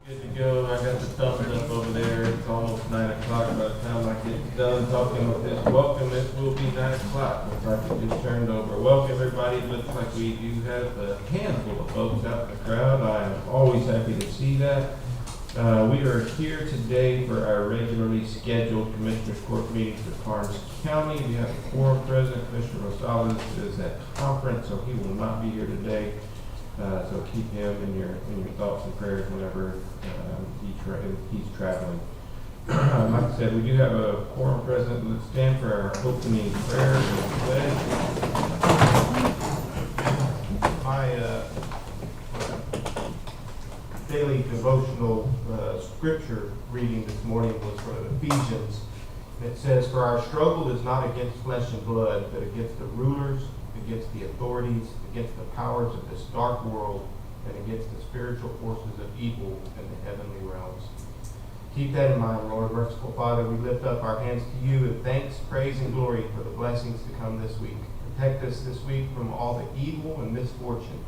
Good to go. I got the thumbs up over there. It's almost 9 o'clock. By the time I get done talking with this welcome, it will be 9 o'clock. Looks like it just turned over. Welcome, everybody. Looks like we do have a handful of folks out in the crowd. I am always happy to see that. We are here today for our regularly scheduled Commissioners Court meeting for Karnes County. We have a quorum present. Commissioner Rosales is at conference, so he will not be here today. So keep him in your thoughts and prayers whenever he's traveling. Like I said, we do have a quorum present. Let's stand for our opening prayer and pledge. My daily devotional scripture reading this morning was from Ephesians. It says, "For our struggle is not against flesh and blood, but against the rulers, against the authorities, against the powers of this dark world, and against the spiritual forces of evil in the heavenly realms." Keep that in mind, Lord. Merciful Father, we lift up our hands to you in thanks, praise, and glory for the blessings to come this week. Protect us this week from all the evil and misfortune.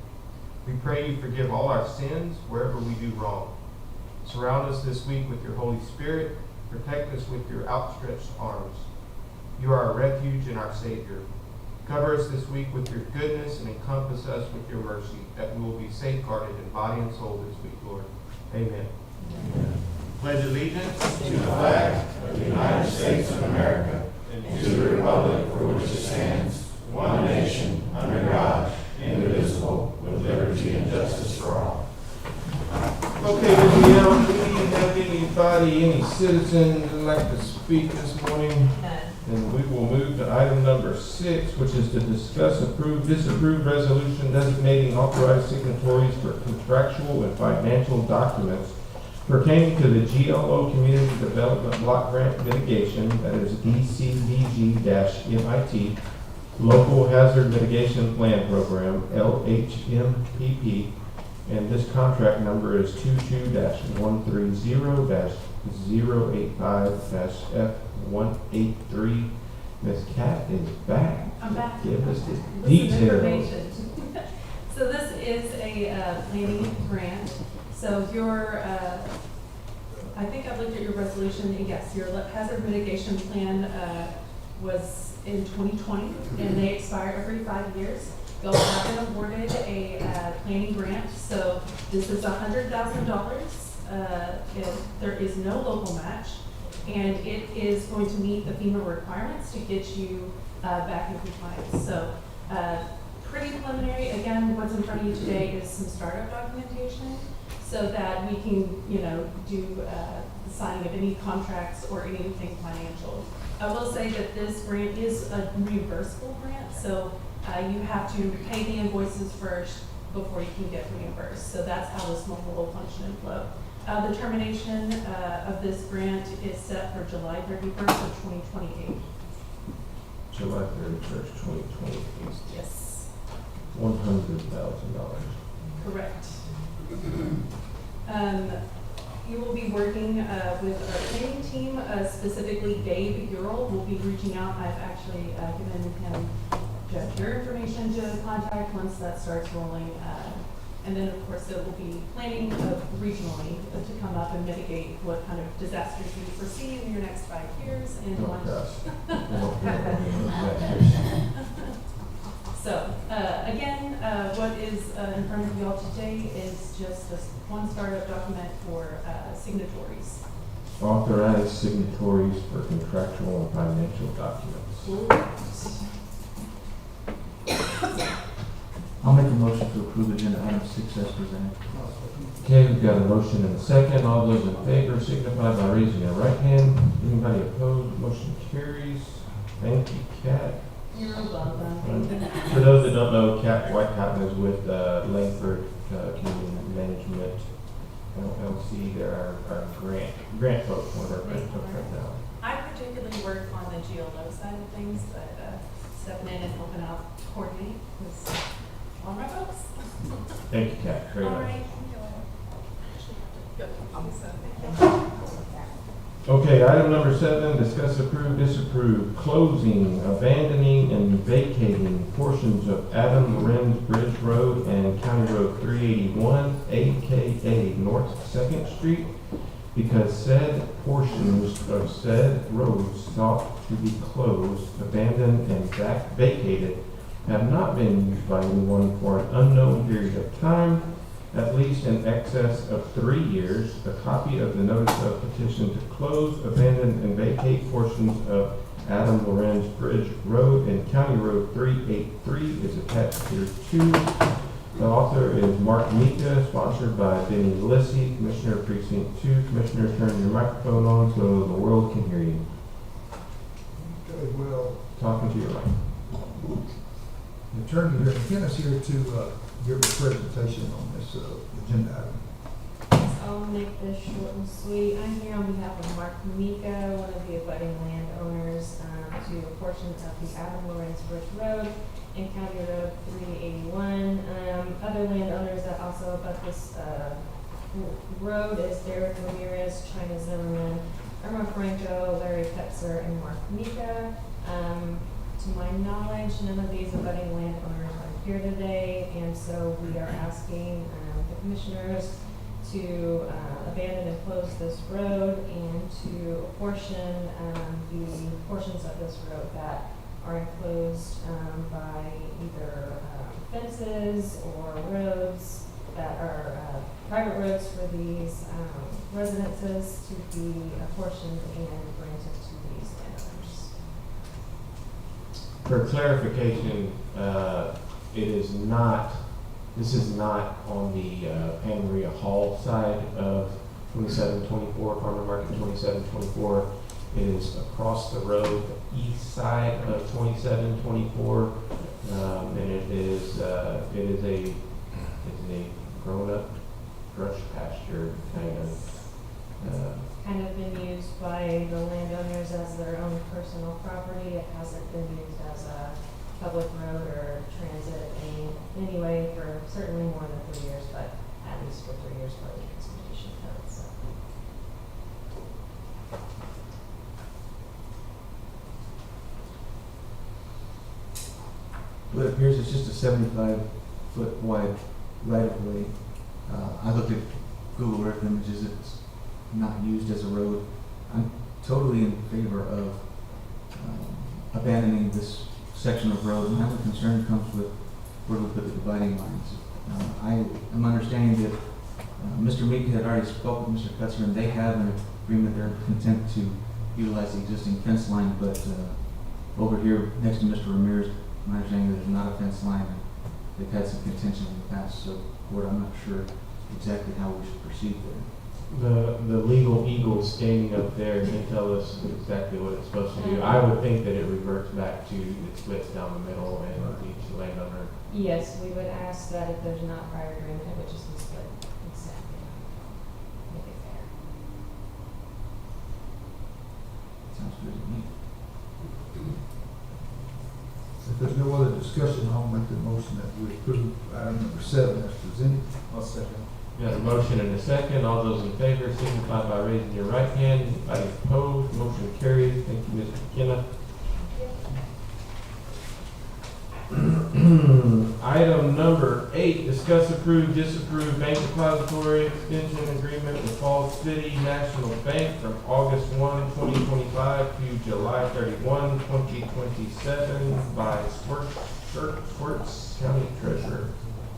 We pray you forgive all our sins wherever we do wrong. Surround us this week with your Holy Spirit. Protect us with your outstretched arms. You are our refuge and our Savior. Cover us this week with your goodness and encompass us with your mercy, that we will be safeguarded in body and soul this week, Lord. Amen. Amen. Pledge allegiance to the flag of the United States of America and to the republic for which it stands, one nation, under God, indivisible, with liberty and justice for all. Okay, Danielle, do we have any citizens who'd like to speak this morning? And we will move to item number 6, which is to discuss disapprove resolution designating authorized signatories for contractual and financial documents pertaining to the GLO Community Development Block Grant Mitigation, that is DCDG-MIT, Local Hazard Mitigation Plan Program, LHMPP, and this contract number is 22-130-085-F183. Ms. Cat is back. I'm back. Give us the Some details. information. So this is a planning grant. So your, I think I've looked at your resolution, and yes, your hazard mitigation plan was in 2020, and they expire every 5 years. Y'all have been awarded a planning grant, so this is $100,000. There is no local match, and it is going to meet the FEMA requirements to get you back in compliance. So pretty preliminary. Again, what's in front of you today is some startup documentation, so that we can, do the signing of any contracts or anything financial. I will say that this grant is a reimbursable grant, so you have to pay the invoices first before you can get reimbursed. So that's how this model will function and flow. The termination of this grant is set for July 31st of 2028. July 31st, 2028. Yes. $100,000. Correct. You will be working with our training team, specifically Dave Ural will be reaching out. I've actually given him your information to contact once that starts rolling. And then, of course, it will be planning regionally to come up and mitigate what kind of disasters you foresee in your next 5 years. And So, again, what is in front of you all today is just this one startup document for signatories. Authorized signatories for contractual and financial documents. I'll make a motion to approve agenda item 6 as presented. Okay, we've got a motion and a second. All those in favor signify by raising your right hand. Anybody opposed? Motion carries. Thank you, Kat. You're welcome. For those that don't know, Kat White is with Langford Community Management LLC. They're our grant folks, one of our grant folks right now. I particularly work on the GLO side of things, but stepping in and helping out coordinate was all my folks. Thank you, Kat. Very All much. right. Okay, item number 7, discuss, approve, disapprove, closing, abandoning, and vacating portions of Adam Lorenz Bridge Road and County Road 381, AKA North 2nd Street, because said portions of said roads sought to be closed, abandoned, and vacated have not been used by anyone for an unknown period of time, at least in excess of 3 years. A copy of the notice of petition to close, abandon, and vacate portions of Adam Lorenz Bridge Road and County Road 383 is attached here too. The author is Mark Mika, sponsored by Benny Lissie, Commissioner Precinct 2. Commissioner, turn your microphone on so the world can hear you. Okay, well, Talking to your mic. the attorney here, Ken is here to give a presentation on this agenda item. I'll make this short and sweet. I'm here on behalf of Mark Mika, one of the abutting landowners to a portion of the Adam Lorenz Bridge Road and County Road 381. Other landowners that also abut this road is Derek Ramirez, China Zimmerman, Irma Franco, Larry Petzer, and Mark Mika. To my knowledge, none of these abutting landowners are here today, and so we are asking the commissioners to abandon and close this road and to apportion the portions of this road that are enclosed by either fences or roads that are private roads for these residences to be apportioned and granted to these landowners. For clarification, this is not on the Anna Maria Hall side of 2724, Farmer Market 2724. It is across the road, the east side of 2724, and it is a grown-up brush pasture kind of. Kind of been used by the landowners as their own personal property. It hasn't been used as a public road or transit anyway for certainly more than 3 years, but at least for 3 years by the transportation code. So. Well, it appears it's just a 75-foot wide right-of-way. I looked at Google Earth images, it's not used as a road. I'm totally in favor of abandoning this section of road. My only concern comes with where we put the dividing lines. I am understanding that Mr. Meek had already spoken with Mr. Kutzer, and they have an agreement, they're content to utilize the existing fence line, but over here next to Mr. Ramirez, my understanding is there's not a fence line, and they've had some contention in the past, so Board, I'm not sure exactly how we should proceed there. The legal eagle standing up there can tell us exactly what it's supposed to do. I would think that it reverts back to it splits down the middle and each landowner. Yes, we would ask that if there's not prior agreement, it would just be split exactly. Make it fair. Sounds good to me. If there's no other discussion, I'll make the motion that we approve item number 7 as presented. I'll second. We have a motion and a second. All those in favor signify by raising your right hand. Anybody opposed? Motion carries. Thank you, Ms. McKenna. Item number 8, discuss, approve, disapprove bank depository extension agreement with Falls City National Bank from August 1, 2025 to July 31, 2027 by Squirts County Treasurer.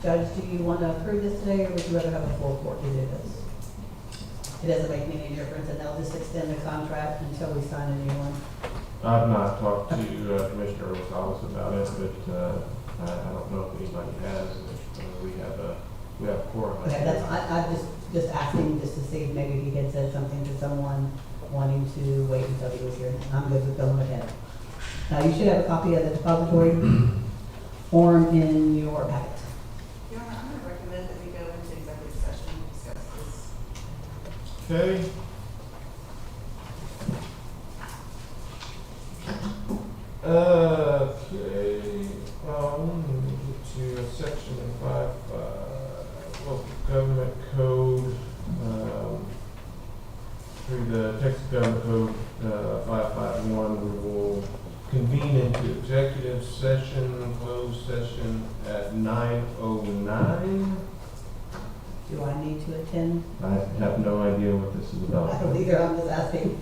Judge, do you want to approve this today, or would you rather have a full court to do this? It doesn't make any difference, and they'll just extend the contract until we sign a new one. I've not talked to Commissioner Rosales about it, but I don't know if anybody has. We have quorum. Okay, I'm just asking just to see if maybe he had said something to someone wanting to wait until he was here. I'm good with going ahead. Now, you should have a copy of the depository form in your packet. Your Honor, I'm going to recommend that we go into executive session and discuss this. Okay. Okay. To section 5, local government code, through the Texas Government Code 551, we will convene into executive session, closed session at 9:09. Do I need to attend? I have no idea what this is about. I don't either, I'm just asking.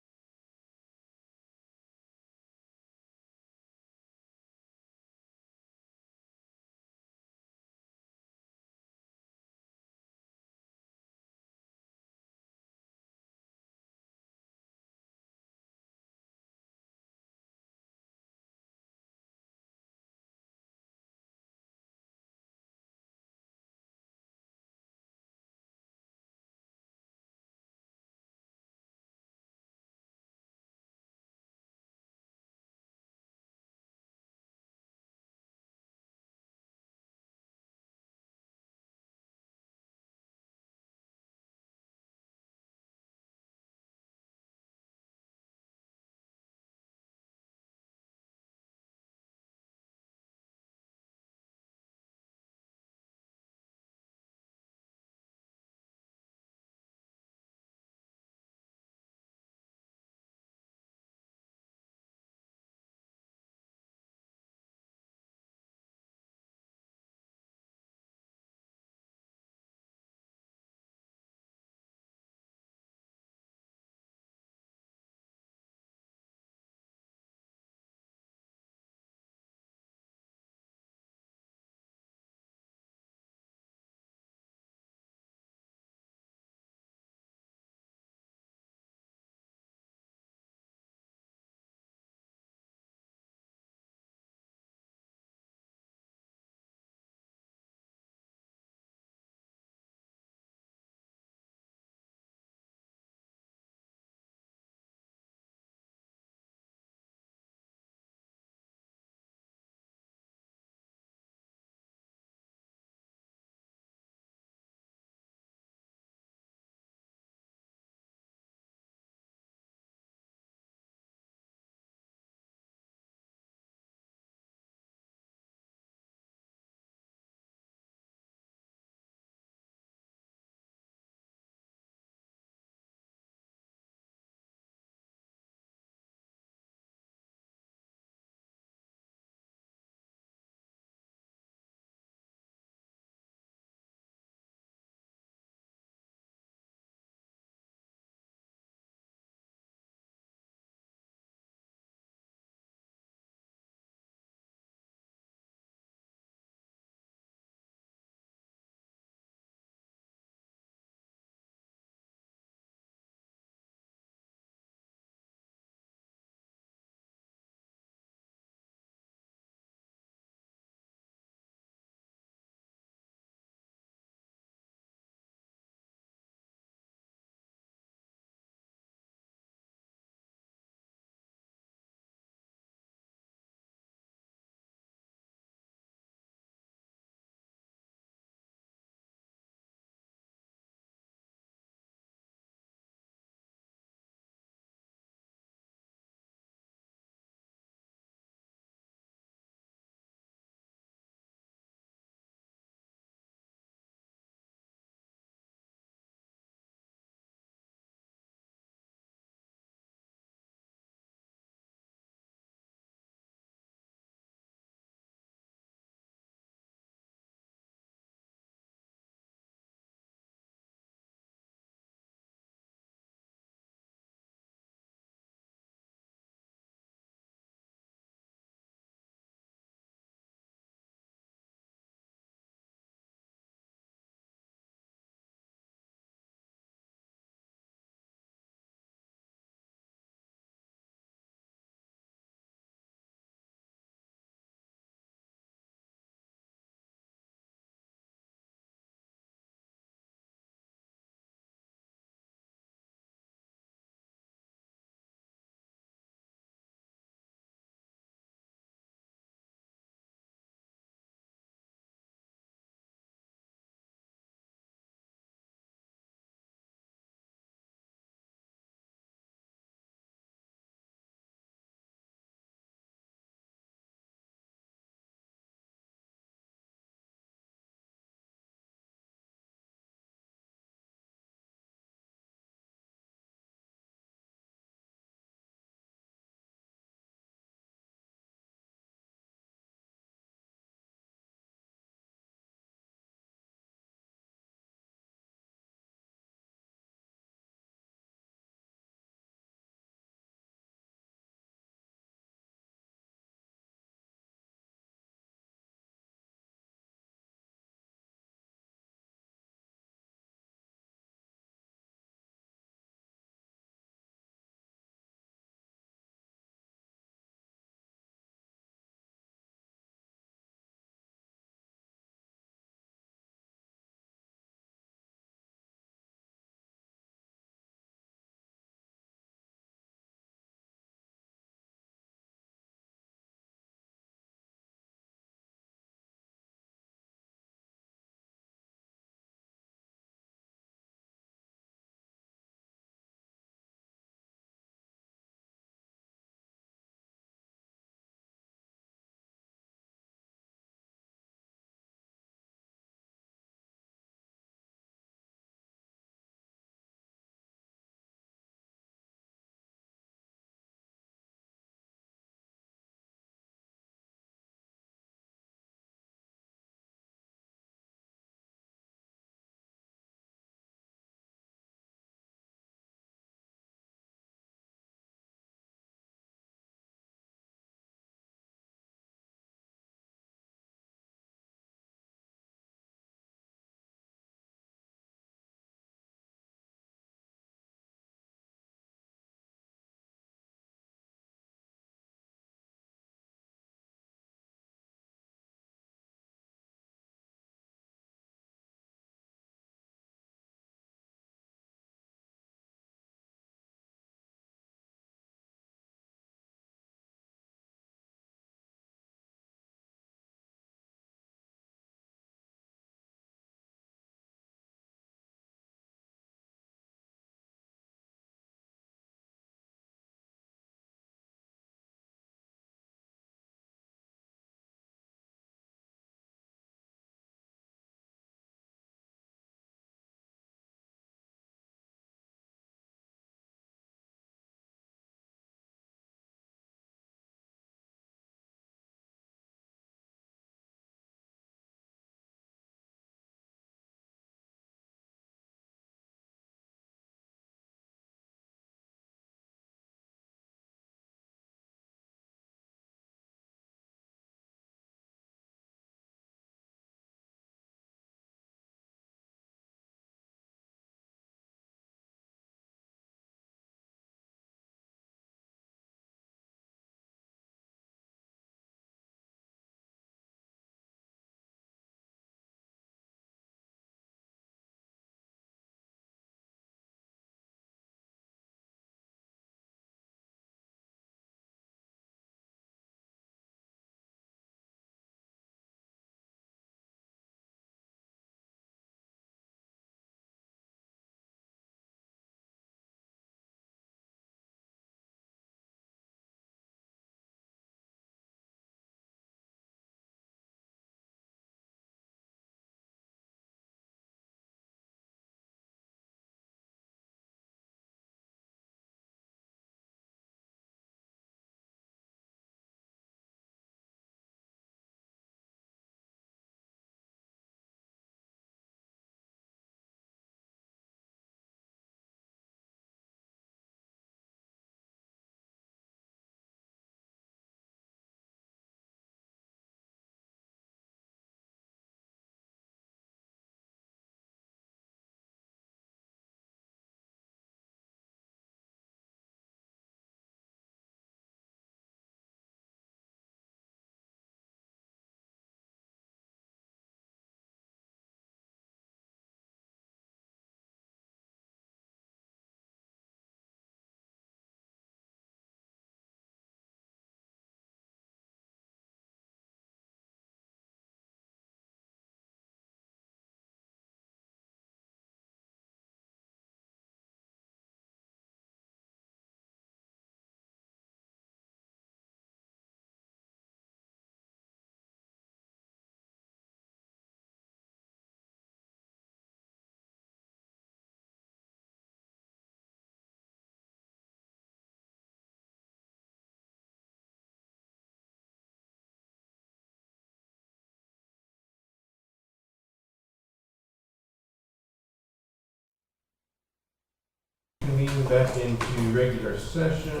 moving back into regular session.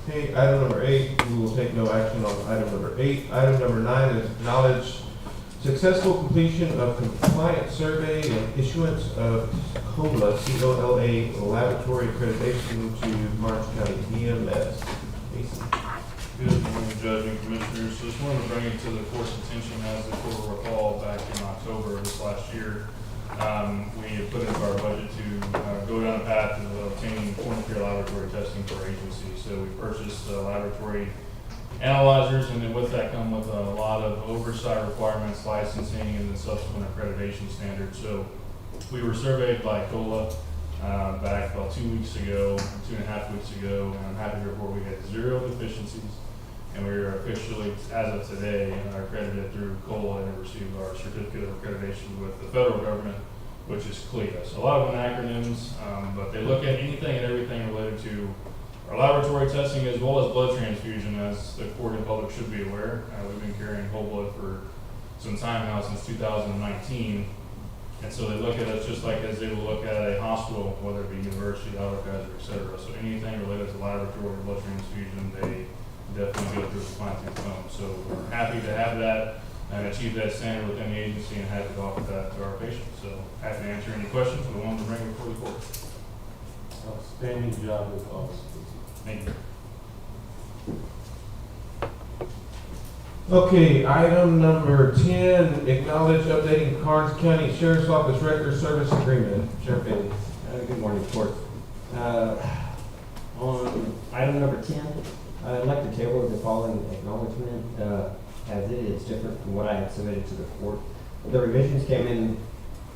Okay, item number 8, we will take no action on item number 8. Item number 9 is acknowledge successful completion of compliance survey and issuance of COLA, C-O-L-A, laboratory accreditation to Karnes County EMS. Jason. Good morning, Judge and Commissioners. Just wanted to bring it to the court's attention, as the court will recall, back in October of this last year, we had put into our budget to go down a path of obtaining point-of-care laboratory testing for our agency. So we purchased laboratory analyzers, and then with that come with a lot of oversight requirements, licensing, and then subsequent accreditation standards. So we were surveyed by COLA back about 2 weeks ago, 2.5 weeks ago, and I'm happy to report we had 0 deficiencies. And we are officially, as of today, accredited through COLA and received our certificate of accreditation with the federal government, which is CLIA. So a lot of them acronyms, but they look at anything and everything related to our laboratory testing as well as blood transfusion, as the court and public should be aware. We've been carrying whole blood for some time now, since 2019. And so they look at us just like as they will look at a hospital, whether it be university, auto kaiser, et cetera. So anything related to laboratory blood transfusion, they definitely go through a fine-tooth comb. So we're happy to have that and achieve that standard within the agency, and happy to offer that to our patients. So happy to answer any questions, but I wanted to bring it before the court. Outstanding job with all. Thank you. Okay, item number 10, acknowledge updating Karnes County Sheriff's Office Record Service Agreement. Sheriff Bailey. Good morning, Court. On item number 10, I'd like to table the following acknowledgement, as it is different from what I had submitted to the court. The revisions came in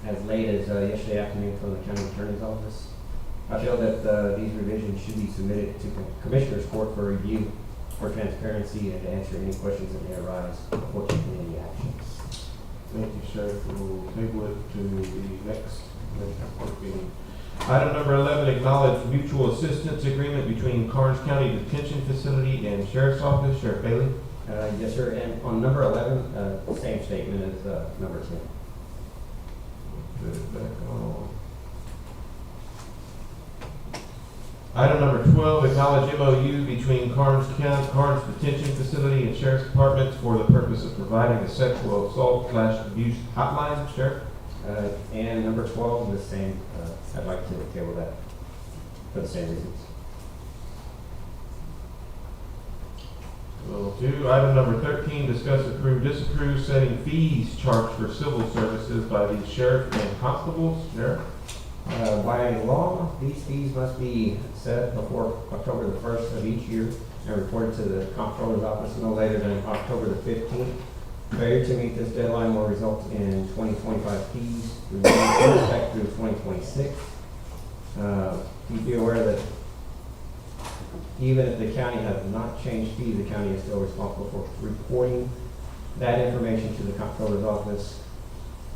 as late as yesterday afternoon from the county attorney's office. I feel that these revisions should be submitted to Commissioner's Court for review, for transparency, and to answer any questions that may arise before taking any actions. Thank you, Sheriff. We'll table it to the next court meeting. Item number 11, acknowledge mutual assistance agreement between Karnes County Detention Facility and Sheriff's Office. Sheriff Bailey. Yes, sir. And on number 11, same statement as number 10. Put it back on. Item number 12, acknowledge MOU between Karnes Detention Facility and Sheriff's Department for the purpose of providing a sexual assault / abuse hotline. Sheriff. And number 12, the same. I'd like to table that for the same reasons. Will do. Item number 13, discuss, approve, disapprove setting fees charged for civil services by the sheriff and constables. Sheriff. By law, these fees must be set before October the 1st of each year and reported to the Comptroller's Office no later than October the 15th. Failure to meet this deadline will result in 2025 fees remaining in effect through 2026. Please be aware that even if the county has not changed fees, the county is still responsible for reporting that information to the Comptroller's Office.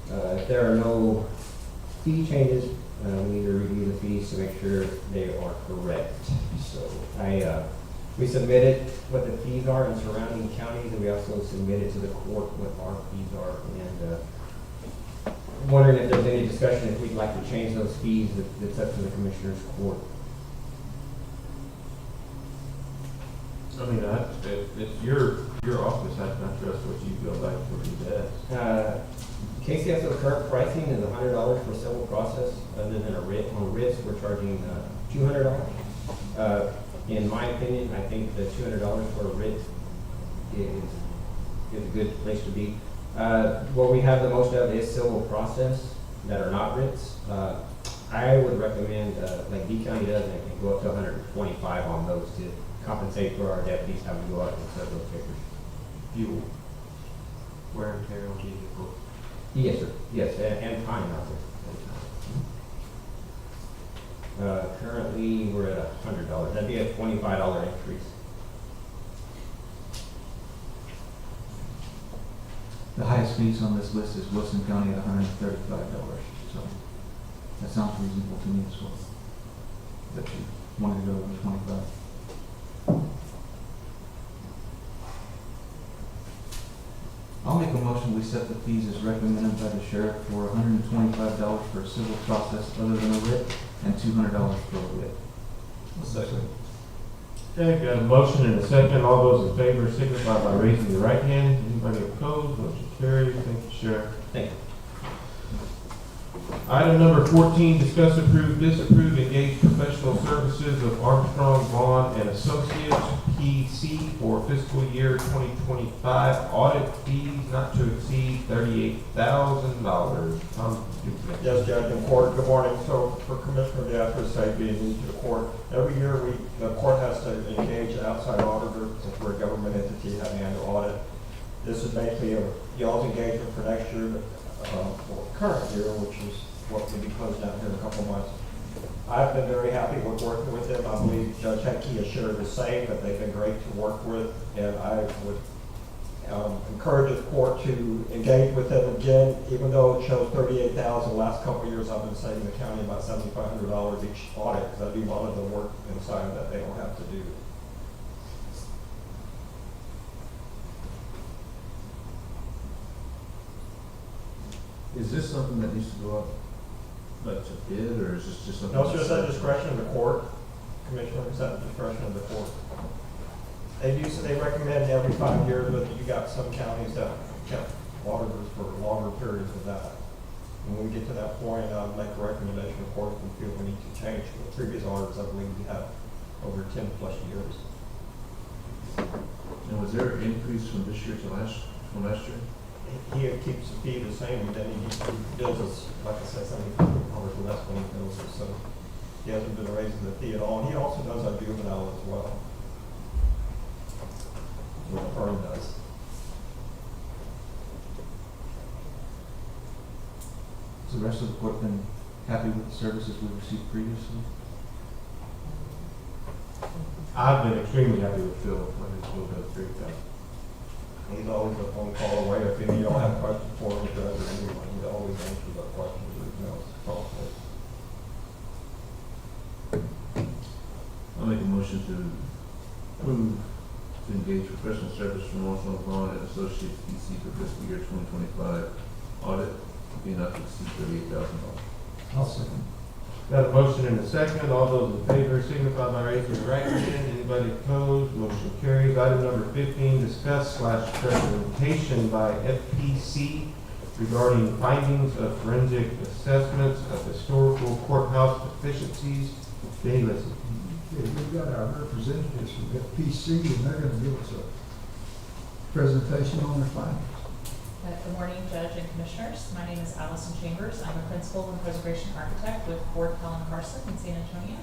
If there are no fee changes, we need to review the fees to make sure they are correct. So we submitted what the fees are in surrounding counties, and we also submitted to the court what our fees are. And wondering if there's any discussion if we'd like to change those fees. It's up to the Commissioner's Court. I mean, it's your office. I trust what you feel like would be best. KCSO current pricing is $100 for civil process, other than a writ. On writs, we're charging $200. In my opinion, I think the $200 for a writ is a good place to be. What we have the most of is civil process that are not writs. I would recommend, like D County does, I can go up to 125 on those to compensate for our deputies having to go out and serve those papers. Fuel. Wear and tear on vehicles. Yes, sir. Yes, and time out there. Currently, we're at $100. That'd be a $25 increase. The highest fees on this list is Wilson County at $135. So that sounds reasonable to me as well. That you wanted to go to 25. I'll make a motion, we set the fees as recommended by the sheriff for $125 for a civil process other than a writ and $200 for a writ. Second. Okay, got a motion and a second. All those in favor signify by raising your right hand. Anybody opposed? Motion carries. Thank you, Sheriff. Thank you. Item number 14, discuss, approve, disapprove, engage professional services of Armstrong, Vaughn and Associates, PC, for fiscal year 2025 audit fees not to exceed $38,000. Yes, Judge and Court, good morning. So for Commissioner Jeffers, I being new to the court, every year the court has to engage an outside auditor since we're a government entity having an annual audit. This is basically y'all's engagement for next year, for current year, which is what will be closed down here in a couple of months. I've been very happy with working with them. I believe Judge Henke has shared the same, that they've been great to work with, and I would encourage the court to engage with them again, even though it shows $38,000. The last couple of years, I've been saving the county about $7,500 each audit, because I do a lot of the work inside that they don't have to do. Is this something that needs to go up, like to bid, or is this just something? No, it's just at discretion of the court, Commissioner, it's at the discretion of the court. They recommend every 5 years, but you got some counties that kept auditors for longer periods of that. When we get to that point, I'll make a recommendation to the court if we feel we need to change. The previous auditors, I believe, we have over 10+ years. And was there an increase from this year to last year? He keeps the fee the same, and then he bills us, like I said, $7,500 less when he bills us, so he hasn't been raising the fee at all. And he also does our juvenile as well. What the firm does. Has the rest of the court been happy with the services we received previously? I've been extremely happy with Phil. I think Phil does a great job. He's always a phone call away. If any of y'all have questions for him, Judge, or anyone, he always answers our questions or emails. I'll make a motion to approve to engage professional service from Armstrong, Vaughn and Associates, PC, for fiscal year 2025 audit, being not to exceed $38,000. I'll second. Got a motion and a second. All those in favor signify by raising your right hand. Anybody opposed? Motion carries. Item number 15, discuss / presentation by FPC regarding findings of forensic assessments of historical courthouse deficiencies. Danny, listen. Okay, we've got our representatives from FPC, and they're gonna give us a presentation on their findings. Good morning, Judge and Commissioners. My name is Allison Chambers. I'm a Principal and Preservation Architect with Ford Cullen Carson in San Antonio.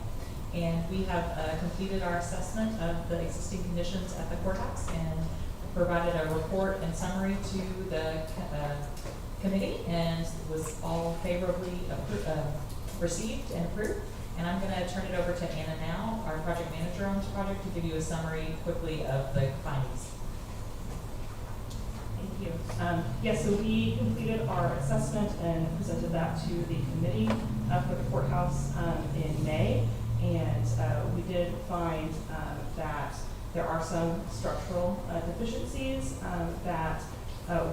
And we have completed our assessment of the existing conditions at the courthouse and provided a report and summary to the committee, and was all favorably received and approved. And I'm going to turn it over to Anna now, our project manager on this project, to give you a summary quickly of the findings. Thank you. Yes, so we completed our assessment and presented that to the committee for the courthouse in May. And we did find that there are some structural deficiencies that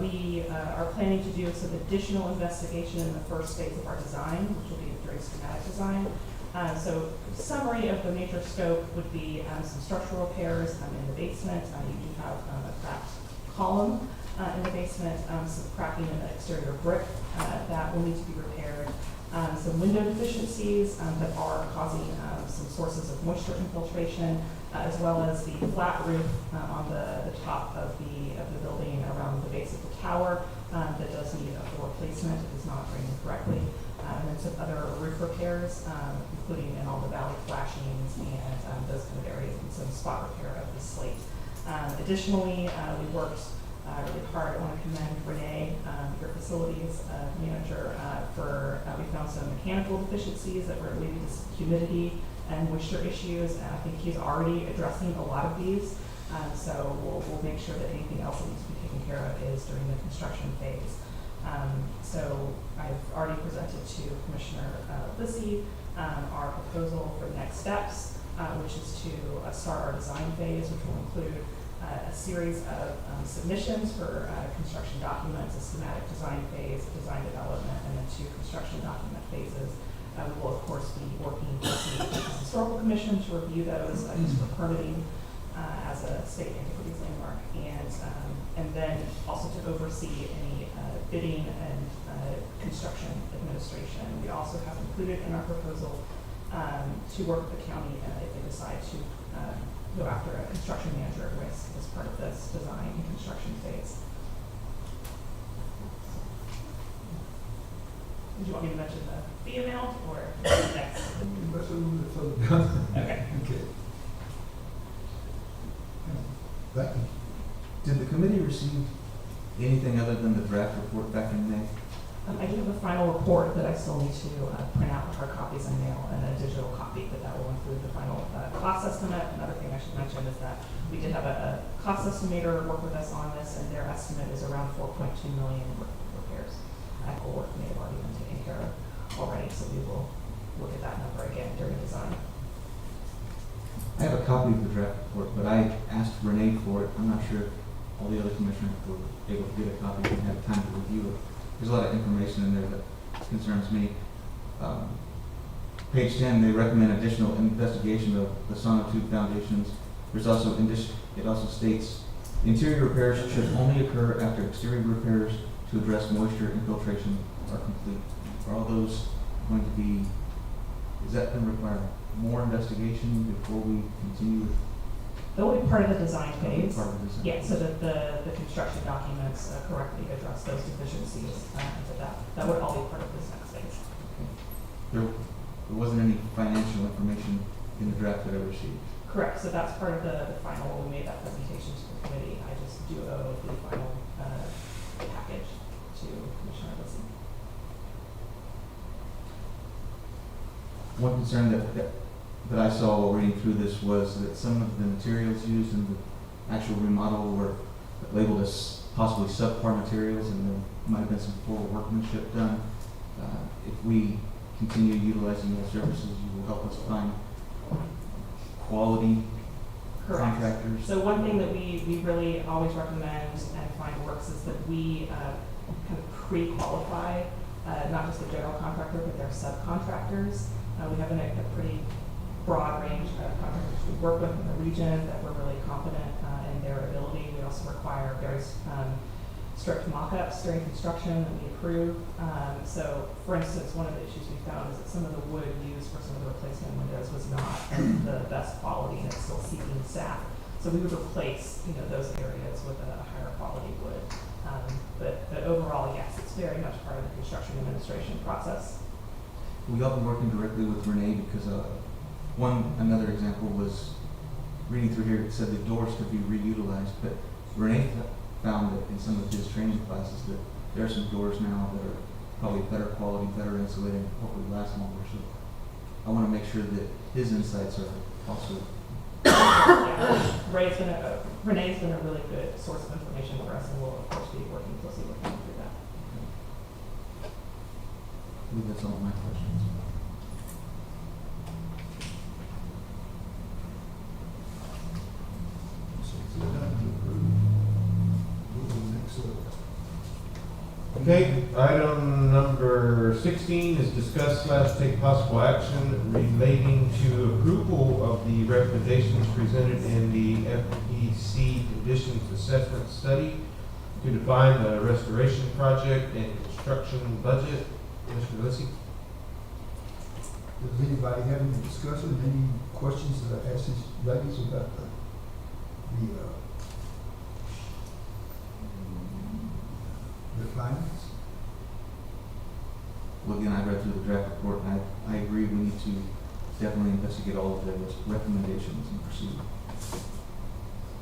we are planning to do some additional investigation in the first phase of our design, which will be during schematic design. So summary of the major scope would be some structural repairs in the basement. You do have a cracked column in the basement, some cracking in the exterior brick that will need to be repaired, some window deficiencies that are causing some sources of moisture infiltration, as well as the flat roof on the top of the building around the base of the tower that does need a full replacement. It is not draining correctly. And then some other roof repairs, including in all the valley flashings and those kind of areas, and some spot repair of the slate. Additionally, we worked really hard. I want to commend Renee, your facilities manager, we found some mechanical deficiencies that were related to humidity and moisture issues, and I think he's already addressing a lot of these. So we'll make sure that anything else that needs to be taken care of is during the construction phase. So I've already presented to Commissioner Lissy our proposal for next steps, which is to start our design phase, which will include a series of submissions for construction documents, a schematic design phase, design development, and then 2 construction document phases. We will, of course, be working closely with the Historical Commission to review those just for permitting as a state antiquities landmark, and then also to oversee any bidding and construction administration. We also have included in our proposal to work with the county if they decide to go after a construction manager at risk as part of this design and construction phase. Did you want me to mention the fee amount or next? Okay. Okay. Thank you. Did the committee receive anything other than the draft report back in May? I do have a final report that I still need to print out with hard copies and mail, and a digital copy, but that will include the final cost estimate. Another thing I should mention is that we did have a cost estimator work with us on this, and their estimate is around 4.2 million worth of repairs. Equal work may have already been taken care of already, so we will look at that number again during design. I have a copy of the draft report, but I asked Renee for it. I'm not sure if all the other commissioners were able to get a copy and have time to review it. There's a lot of information in there that concerns me. Page 10, they recommend additional investigation of the sonotube foundations. There's also, it also states, interior repairs should only occur after exterior repairs to address moisture infiltration are complete. Are all those going to be, is that going to require more investigation before we continue with? That will be part of the design phase. Part of the design. Yeah, so that the construction documents correctly address those deficiencies, that would all be part of this next phase. There wasn't any financial information in the draft that I received. Correct, so that's part of the final, when we made that presentation to the committee. I just do owe the final package to Commissioner Lissy. One concern that I saw while reading through this was that some of the materials used in the actual remodel were labeled as possibly subpar materials, and there might have been some poor workmanship done. If we continue utilizing those services, you will help us find quality contractors. So one thing that we really always recommend and find works is that we kind of pre-qualify not just the general contractor, but their subcontractors. We have a pretty broad range of contractors we work with in the region that we're really confident in their ability. We also require very strict mock-ups during construction that we approve. So, for instance, one of the issues we found is that some of the wood used for some of the replacement windows was not the best quality, and it's still seeking staff. So we would replace, those areas with a higher quality wood. But overall, yes, it's very much part of the construction administration process. We all been working directly with Renee because another example was reading through here. It said the doors could be reutilized, but Renee found that in some of his training classes that there are some doors now that are probably better quality, better insulated, and hopefully last longer. So I want to make sure that his insights are also. Yeah, Renee's been a really good source of information for us, and we'll of course be working closely with him through that. I believe that's all of my questions. Okay, item number 16 is discuss / take possible action relating to approval of the recommendations presented in the FEC conditions assessment study to define the restoration project and construction budget. Mr. Lissy? Does anybody have any discussion, any questions that I asked these ladies about the finance? Well, again, I read through the draft report, and I agree we need to definitely investigate all of those recommendations and pursue.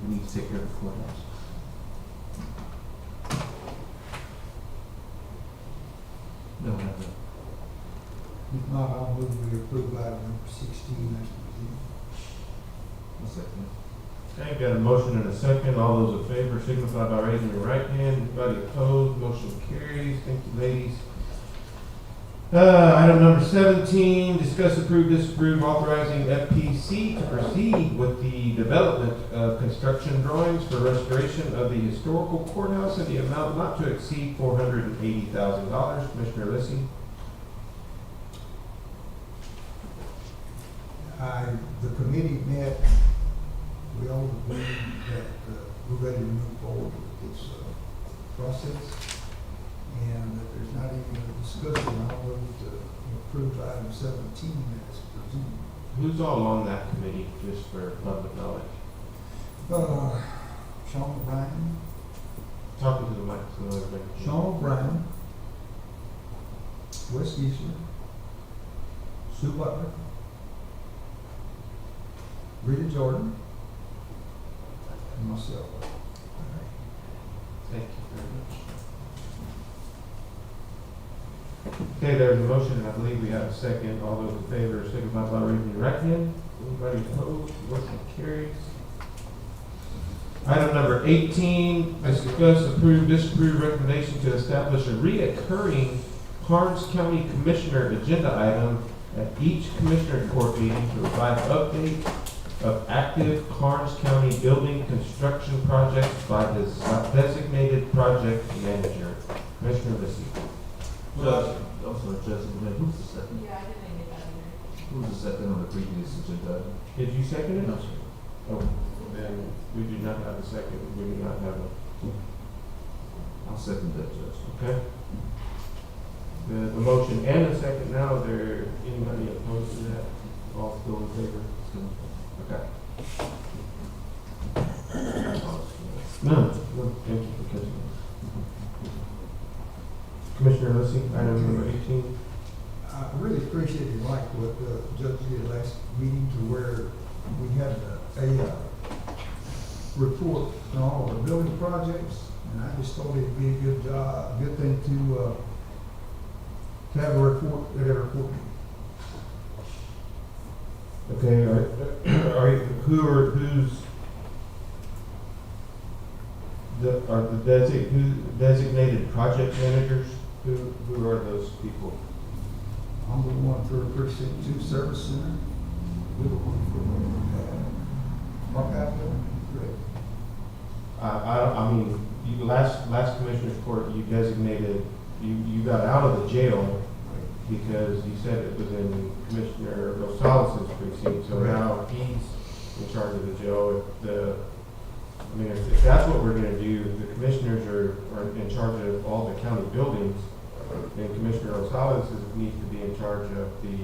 We need to take care of the courthouse. No, no, no. If not, I'll move we approve item number 16 as presented. I'll second. Okay, got a motion and a second. All those in favor signify by raising your right hand. Anybody opposed? Motion carries. Thank you, ladies. Item number 17, discuss, approve, disapprove, authorizing FPC to proceed with the development of construction drawings for restoration of the historical courthouse in the amount not to exceed $480,000. Commissioner Lissy. The committee met, we all agreed that we're ready to move forward with this process, and that there's not even a discussion. I'll move to approve item 17 as presented. Who's all on that committee, just for public knowledge? Sean O'Brien, Talking to the mic, so everybody. Sean O'Brien, Wes Geisler, Sue Butler, Rita Jordan, and myself. Thank you very much. Okay, there's a motion, and I believe we have a second. All those in favor, signify by raising your right hand. Anybody opposed? Motion carries. Item number 18, discuss, approve, disapprove recommendation to establish a reoccurring Karnes County Commissioner agenda item at each Commissioner Court meeting to provide update of active Karnes County building construction projects by the designated project manager. Commissioner Lissy. Judge, also Judge, who's the second? Yeah, I didn't get that either. Who's the second on the previous agenda? Did you second it? No, sir. Oh, then we do not have a second. We do not have a, I'll second that, Judge. okay. The motion and a second now. Is there anybody opposed to that? All still in favor? Okay. No, thank you for catching that. Commissioner Lissy, item number 18. I really appreciate it, like what the judge did last meeting, to where we had a report on all the building projects, and I just thought it'd be a good job, good thing to have a report at every report meeting. Okay, who's designated project managers? Who are those people? I'm the one for Precinct 2 Service Center. We're the one for Archive Building. Correct. I mean, last Commissioner's Court, you designated, you got out of the jail because you said it was in Commissioner Rosales' precinct, so now he's in charge of the jail. If that's what we're gonna do, the commissioners are in charge of all the county buildings, then Commissioner Rosales needs to be in charge of the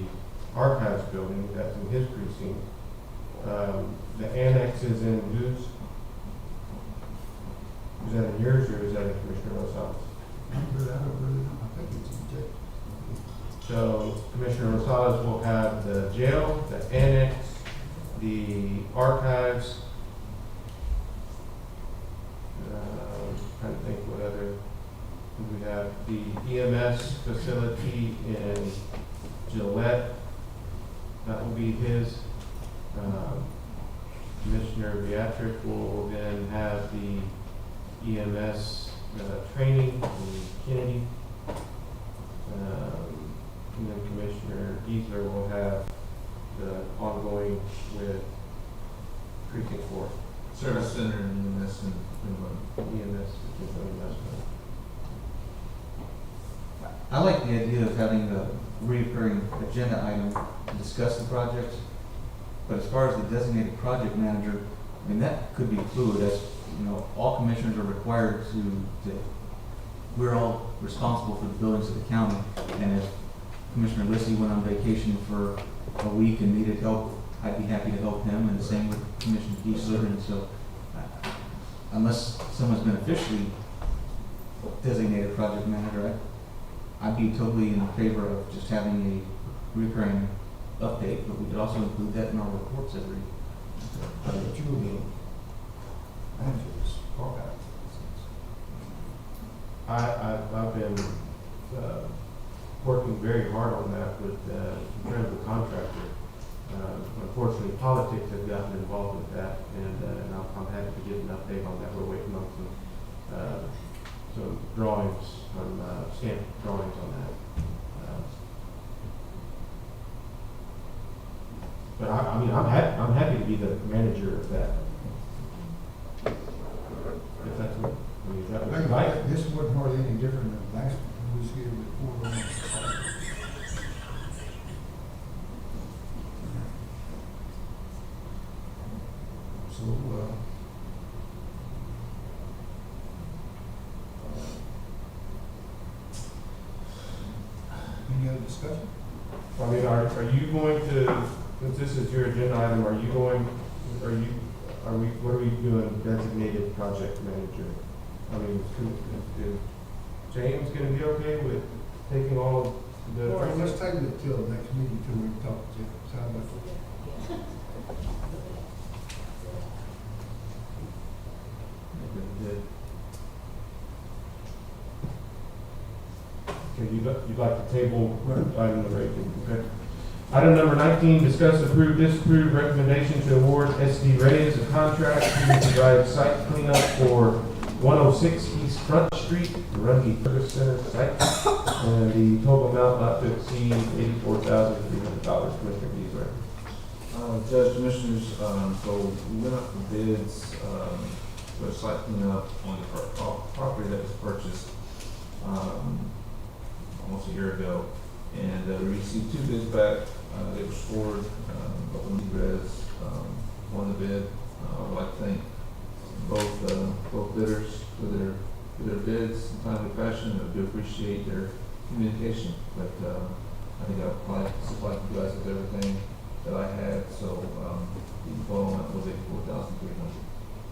archives building, that's in his precinct. The annex is in whose? Is that in yours or is that in Commissioner Rosales? I don't really know. I think it's in jail. So Commissioner Rosales will have the jail, the annex, the archives. Trying to think what other. We have the EMS facility in Gillette. That will be his. Commissioner Beatrice will then have the EMS training in Kennedy. And then Commissioner Geisler will have the ongoing with Precinct 4. Service Center and EMS and EMS, which is I like the idea of having a reoccurring agenda item to discuss the projects, but as far as the designated project manager, I mean, that could be fluid, as, you know, all commissioners are required to we're all responsible for the buildings of the county, and if Commissioner Lissy went on vacation for a week and needed help, I'd be happy to help him, and the same with Commissioner Geisler, and so, unless someone's been officially designated project manager, I'd be totally in favor of just having a recurring update, but we could also include that in our reports every. I've been working very hard on that with the contractor. Unfortunately, politics have gotten involved with that, and I'm happy to get an update on that. We're waiting on some drawings, some stamped drawings on that. But I mean, I'm happy to be the manager of that. If that's what, I mean, is that what you like? This wasn't hardly any different than last one, who was here before. So, any other discussion? I mean, are you going to, since this is your agenda item, what are we doing designated project manager? I mean, is James gonna be okay with taking all of the? All right, let's table it till the next meeting till we talk to Jim. Sound like- Okay, you'd like to table item number 18, okay? Item number 19, discuss, approve, disapprove recommendation to award SD Reyes a contract to provide site cleanup for 106 East Front Street, Rungy Service Center site, and the total amount not to exceed $84,300. Commissioner Beasley. Judge, Commissioners, so we went out for bids, for a site cleanup on the property that was purchased, almost a year ago. And we received 2 bids back. They were scored, but when Res won the bid, I'd like to thank both bidders for their bids in timely fashion. I do appreciate their communication, but I think I supplied you guys with everything that I had, so the total amount was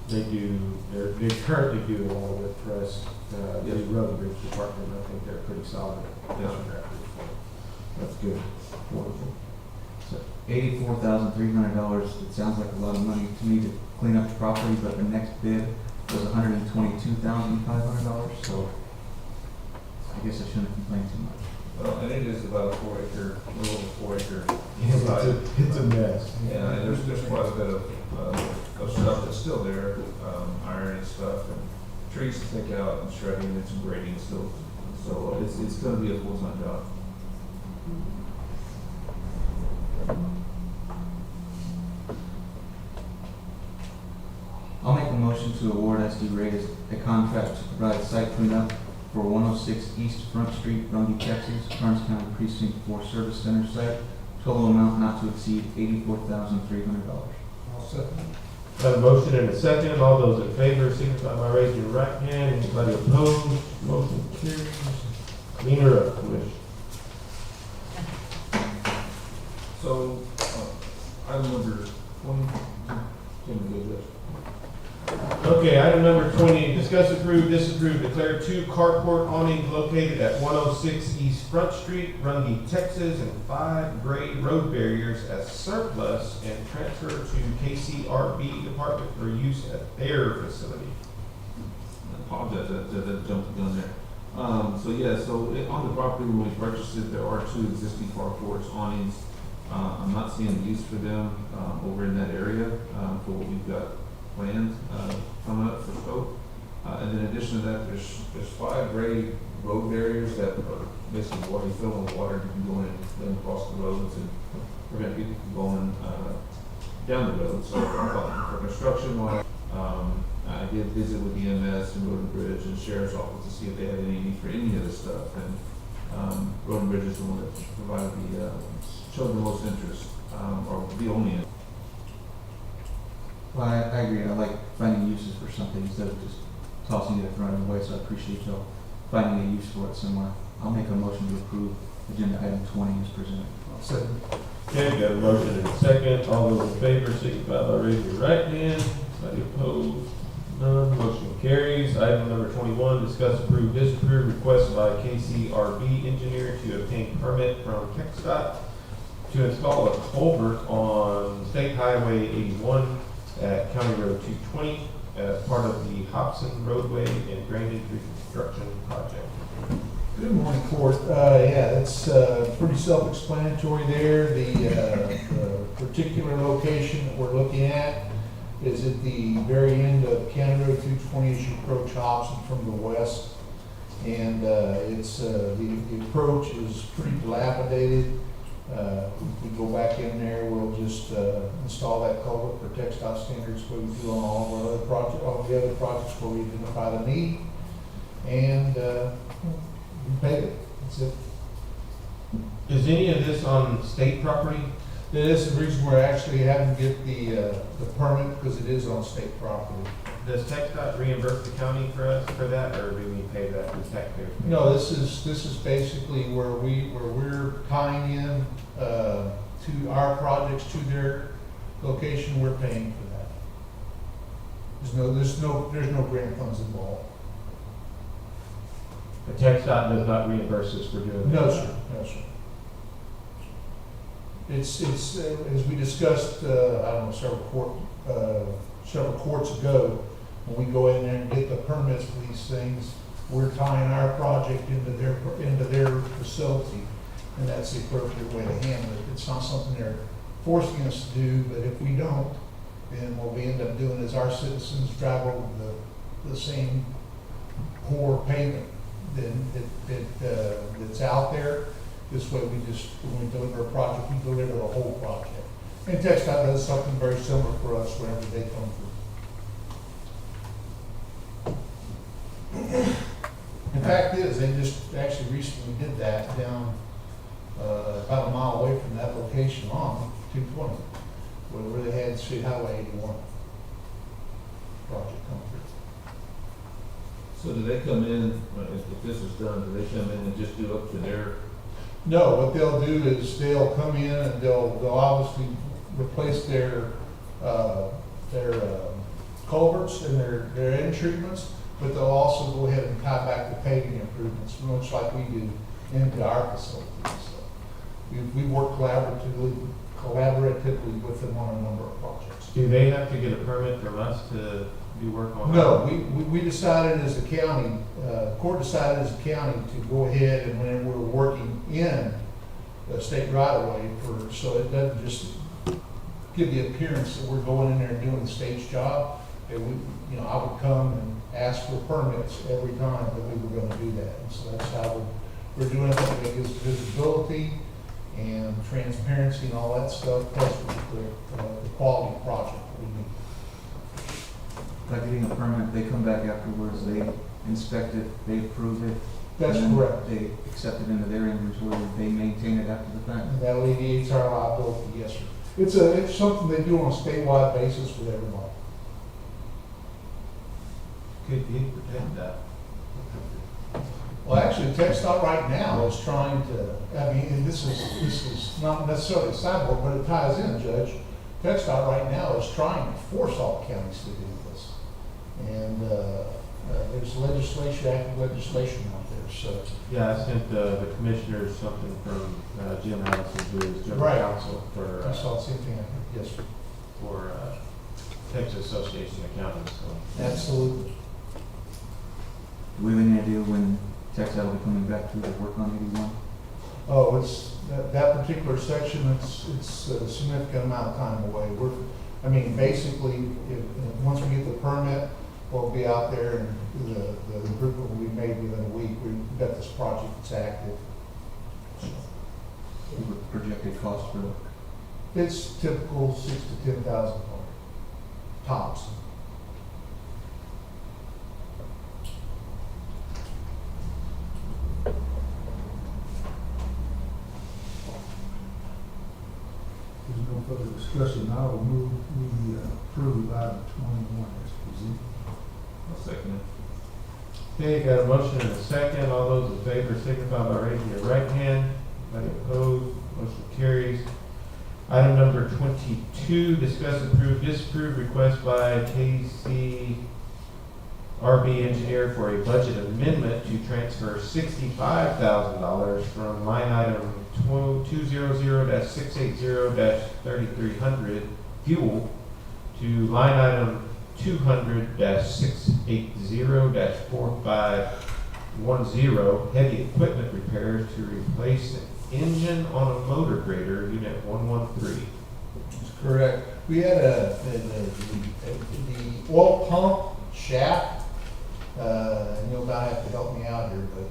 $84,300. They currently do a lot of the press, the road bridge department. I think they're pretty solid. Yes. That's good. Wonderful. So $84,300, it sounds like a lot of money to me to clean up the property, but the next bid was $122,500, so I guess I shouldn't complain too much. Well, and it is about a 4-acre, a little over 4-acre. It's a mess. Yeah, and there's quite a bit of stuff that's still there, iron and stuff, and trees to take out, and shredding, and some grading still. So it's gonna be a full-time job. I'll make a motion to award SD Reyes a contract to provide site cleanup for 106 East Front Street, Rungy, Texas, Karnes County Precinct 4 Service Center site. Total amount not to exceed $84,300. I'll second. I have a motion and a second. All those in favor signify by raising your right hand. Anybody opposed? Motion carries. Cleaner up, Commissioner. So, item number 20, can we do this? Okay, item number 20, discuss, approve, disapprove, declare 2 carport awnings located at 106 East Front Street, Rungy, Texas, and 5 gray road barriers as surplus and transfer to KCRB department for use at their facility. I apologize that jumped the gun there. On the property when we purchased it, there are 2 existing carports awnings. I'm not seeing the use for them over in that area for what we've got planned coming up for scope. And then in addition to that, there's 5 gray road barriers that are basically water, filling with water, you can go in and across the roads and prevent people from going down the road. So for construction wise, I did visit with EMS and Road and Bridge and Sheriff's Office to see if they had any need for any of this stuff. And Road and Bridge is the one that provided showed the most interest, or the only interest. Well, I agree. I like finding uses for something instead of just tossing it and throwing it away, so I appreciate y'all finding a use for it somewhere. I'll make a motion to approve agenda item 20 as presented. I'll second. Okay, got a motion and a second. All those in favor signify by raising your right hand. Anybody opposed? None. Motion carries. Item number 21, discuss, approve, disapprove request by KCRB engineer to obtain permit from TxDOT to install a culvert on State Highway 81 at County Road 220 as part of the Hobson roadway and drainage reconstruction project. Good morning, Court. It's pretty self-explanatory there. The particular location that we're looking at is at the very end of County Road 220 as you approach Hobson from the west. And the approach is pretty dilapidated. We go back in there, we'll just install that culvert for textile standards, what we do on all of our other projects, all the other projects where we identify the need, and we pay it. That's it. Is any of this on state property? That is the reason we're actually having to get the permit, because it is on state property. Does TxDOT reimburse the county for us for that, or do we pay that as taxpayers? No, this is basically where we're tying in to our projects to their location. We're paying for that. There's no grant funds involved. The TxDOT does not reimburse us for doing that? No, sir. No, sir. It's as we discussed, I don't know, several courts ago, when we go in there and get the permits for these things, we're tying our project into their facility, and that's the appropriate way to handle it. It's not something they're forcing us to do, but if we don't, then what we end up doing is our citizens drive over the same poor pavement that's out there. This way when we deliver a project, we deliver the whole project. And TxDOT does something very similar for us whenever they come through. In fact is, they just actually recently did that down about a mile away from that location on 220, where they had State Highway 81 project come through. So do they come in, if this is done, do they come in and just do up to their? No, what they'll do is they'll come in and they'll obviously replace their culverts and their end treatments, but they'll also go ahead and tie back the paving improvements, much like we do into our facilities. So we work collaboratively with them on a number of projects. Do they have to get a permit from us to do work on? No, we decided as a county, court decided as a county to go ahead, and when we're working in the state right of way so it doesn't just give the appearance that we're going in there and doing the state's job. I would come and ask for permits every time that we were going to do that. And so that's how we're doing it. It gives visibility and transparency and all that stuff, plus the quality of project that we need. By getting a permit, they come back afterwards, they inspect it, they approve it. That's and then correct. They accept it into their inventory, they maintain it after the fact. And that alleviates our liability, yes, sir. It's something they do on a statewide basis with everybody. Could you protect that? Well, actually, TxDOT right now is trying to, and this is not necessarily a sideboard, but it ties in, Judge. TxDOT right now is trying to force all counties to do this. And there's active legislation out there, so. Yeah, I sent the commissioners something from Jim Allison, who is general Right. counsel for I saw the same thing, yes, sir. for Texas Association of Counties. So. Absolutely. Do we have any idea when TxDOT will be coming back to work on 81? Oh, it's, that particular section, it's a significant amount of time away. Basically, once we get the permit, we'll be out there and the improvement will be made within a week. We've got this project that's active. What projected cost for It's typical $6,000 to $10,000 tops. There's no further discussion. I will move, we approve item 21 as presented. I'll second it. Okay, got a motion and a second. All those in favor signify by raising your right hand. Anybody opposed? Motion carries. Item number 22, discuss, approve, disapprove request by KC RB Engineer for a budget amendment to transfer $65,000 from line item 200-680-3300 fuel to line item 200-680-4510 heavy equipment repairs to replace an engine on a motor grader, unit 113. That's correct. We had the oil pump shaft, and you'll about have to help me out here, but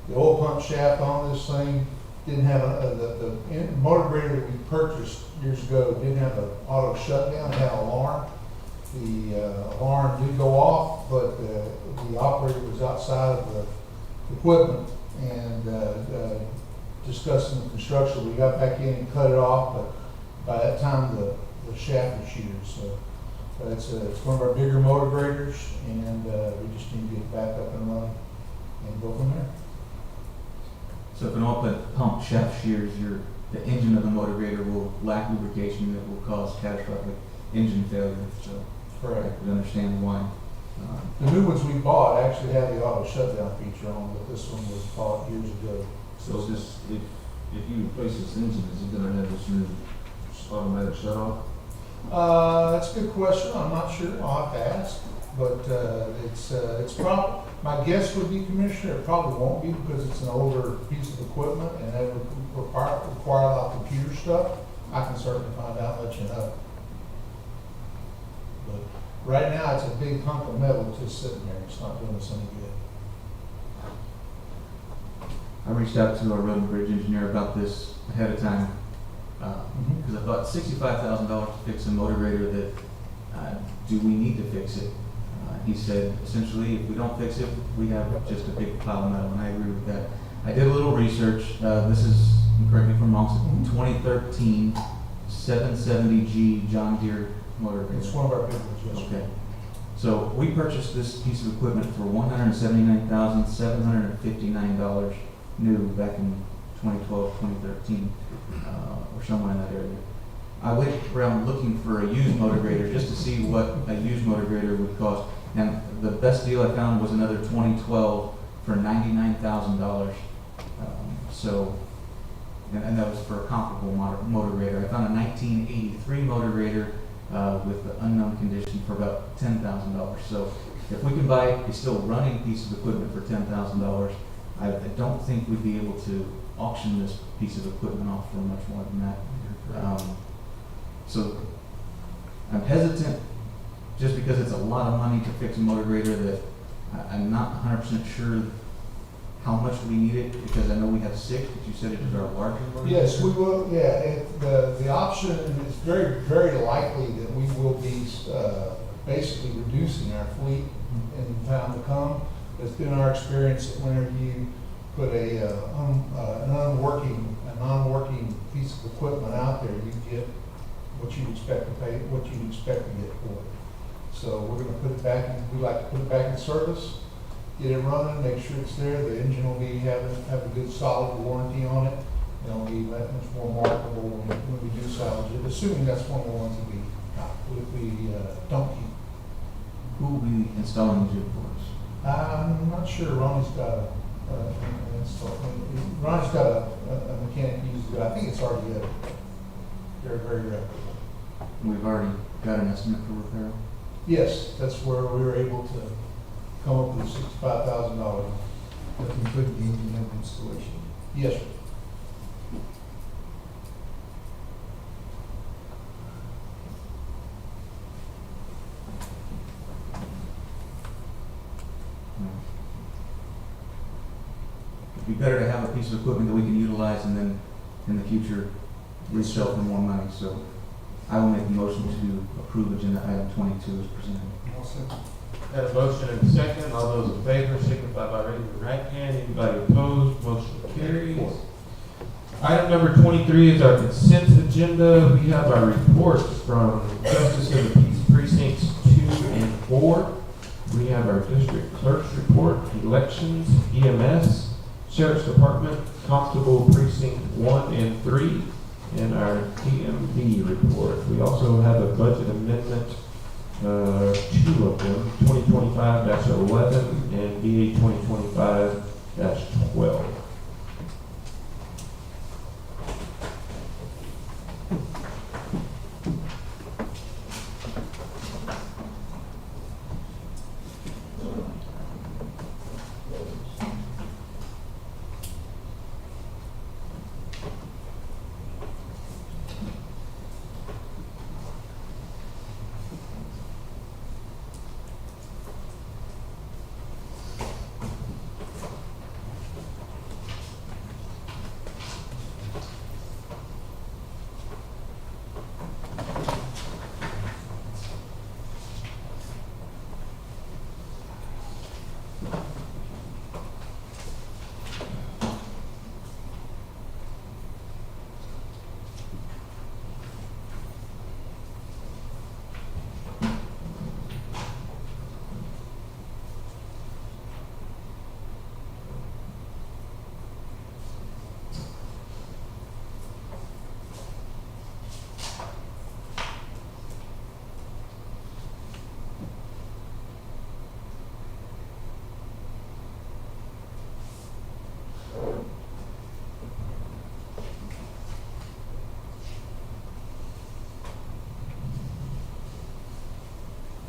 the oil pump shaft on this thing didn't have the motor grader that we purchased years ago didn't have an auto shutdown, it had an alarm. The alarm did go off, but the operator was outside of the equipment and discussing the construction. We got back in and cut it off, but by that time the shaft was sheared. So it's one of our bigger motor graders, and we just need to get it back up and running and go from there. So if an oil pump shaft shears, the engine of the motor grader will lack lubrication that will cause catastrophic engine failure. So Correct. we understand why. The new ones we bought actually have the auto shutdown feature on, but this one was bought years ago. So it's just, if you replace this engine, is it gonna have this new automatic shut off? That's a good question. I'm not sure. I'll have to ask. But it's probably, my guess would be, Commissioner, it probably won't be because it's an older piece of equipment and it would require a lot of computer stuff. I can certainly find out and let you know. But right now, it's a big hunk of metal just sitting there. It's not doing us any good. I reached out to our road and bridge engineer about this ahead of time because I thought $65,000 to fix a motor grader that do we need to fix it? He said, essentially, if we don't fix it, we have just a big pile of metal, and I agree with that. I did a little research. This is, correct me if I'm wrong, it's a 2013 770G John Deere motor grader. It's one of our big ones, yes. Okay. So we purchased this piece of equipment for $179,759 new back in 2012, 2013, or somewhere in that area. I went around looking for a used motor grader just to see what a used motor grader would cost. And the best deal I found was another 2012 for $99,000. And that was for a comparable motor grader. I found a 1983 motor grader with the unknown condition for about $10,000. So if we can buy a still running piece of equipment for $10,000, I don't think we'd be able to auction this piece of equipment off for much more than that. So I'm hesitant just because it's a lot of money to fix a motor grader that I'm not 100% sure how much we need it, because I know we have 6, but you said it is our larger motor grader? Yes, we will, yeah. The option is very, very likely that we will be basically reducing our fleet in time to come. It's been our experience that whenever you put a non-working piece of equipment out there, you get what you'd expect to pay, what you'd expect to get for it. So we're going to put it back. We like to put it back in service, get it running, make sure it's there. The engine will be have a good solid warranty on it. It'll be that much more marketable when we do salvage it, assuming that's one of the ones that we don't keep. Who will be installing the jig for us? I'm not sure. Ronnie's got a mechanic who uses it. I think it's already good. They're very reputable. We've already got an estimate for repair. Yes, that's where we were able to come up with $65,000. That include the engine and installation. Yes, sir. It'd be better to have a piece of equipment that we can utilize and then in the future resell for more money. So I will make a motion to approve agenda item 22 as presented. I'll second. Got a motion and a second. All those in favor signify by raising your right hand. Anybody opposed? Motion carries. Item number 23 is our consent agenda. We have our reports from Justice of the Peace Precincts 2 and 4. We have our district clerk's report, elections, EMS, Sheriff's Department, Constable Precinct 1 and 3, and our TMD report. We also have a budget amendment, 2 of them, 2025-11 and BA 2025-12.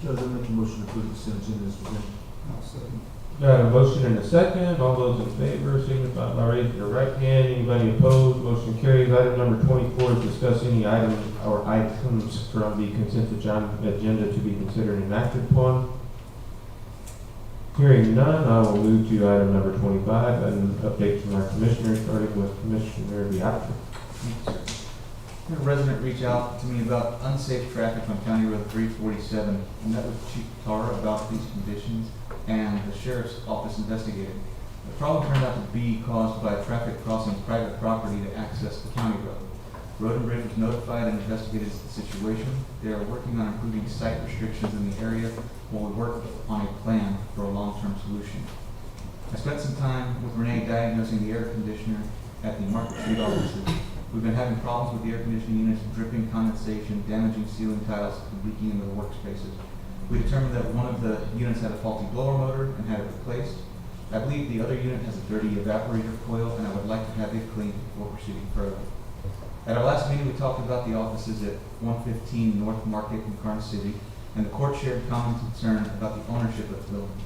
Judge, I make a motion to approve the consent agenda as presented. I'll second. Got a motion and a second. All those in favor signify by raising your right hand. Anybody opposed? Motion carries. Item number 24 is discuss any item or items from the consent agenda to be considered and acted upon. Hearing none, I will move to item number 25 and update from our commissioners, starting with Commissioner Beatrice. I had a resident reach out to me about unsafe traffic on County Road 347. I met with Chief Tar about these conditions, and the sheriff's office investigated. The problem turned out to be caused by traffic crossing private property to access the county road. Road and Bridge was notified and investigated the situation. They are working on improving site restrictions in the area while we work on a plan for a long-term solution. I spent some time with Renee diagnosing the air conditioner at the Market Street offices. We've been having problems with the air conditioning units, dripping condensation, damaging ceiling tiles, and leaking into the workspaces. We determined that one of the units had a faulty blower motor and had it replaced. I believe the other unit has a dirty evaporator coil, and I would like to have it cleaned before proceeding further. At our last meeting, we talked about the offices at 115 North Market in Karnes City, and the court shared common concern about the ownership of the building.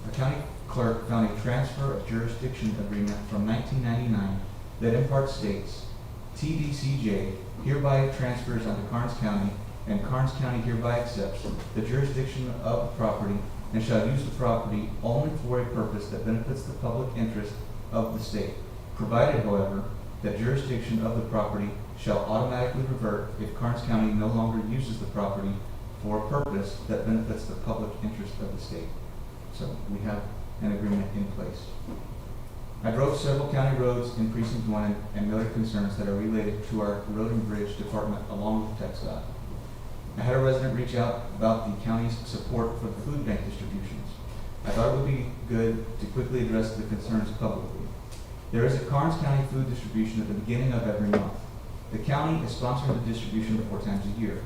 Our county clerk found a transfer of jurisdiction agreement from 1999 that in part states, TDCJ hereby transfers onto Karnes County, and Karnes County hereby accepts the jurisdiction of the property and shall use the property only for a purpose that benefits the public interest of the state, provided, however, that jurisdiction of the property shall automatically revert if Karnes County no longer uses the property for a purpose that benefits the public interest of the state. So we have an agreement in place. I drove several county roads in Precinct 1 and noted concerns that are related to our Road and Bridge Department along with TxDOT. I had a resident reach out about the county's support for the food bank distributions. I thought it would be good to quickly address the concerns publicly. There is a Karnes County food distribution at the beginning of every month. The county is sponsoring the distribution 4 times a year.